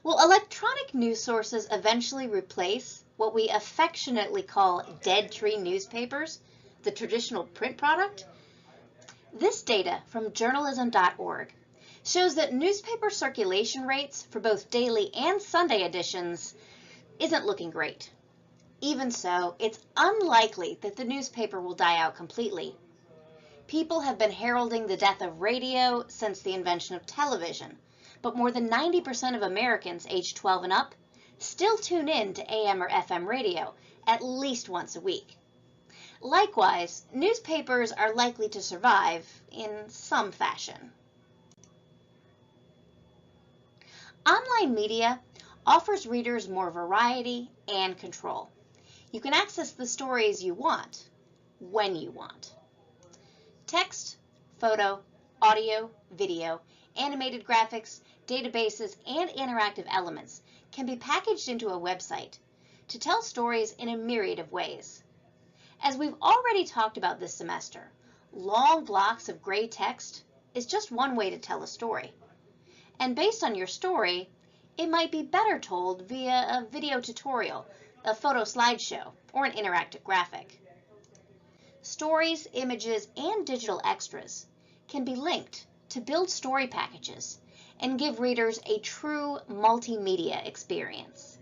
Will electronic news sources eventually replace what we affectionately call dead tree newspapers, the traditional print product? This data from journalism.org shows that newspaper circulation rates for both daily and Sunday editions isn't looking great. Even so, it's unlikely that the newspaper will die out completely. People have been heralding the death of radio since the invention of television, but more than 90% of Americans aged 12 and up still tune in to AM or FM radio at least once a week. Likewise, newspapers are likely to survive in some fashion. Online media offers readers more variety and control. You can access the stories you want, when you want. Text, photo, audio, video, animated graphics, databases, and interactive elements can be packaged into a website to tell stories in a myriad of ways. As we've already talked about this semester, long blocks of gray text is just one way to tell a story. And based on your story, it might be better told via a video tutorial, a photo slideshow, or an interactive graphic. Stories, images, and digital extras can be linked to build story packages and give readers a true multimedia experience.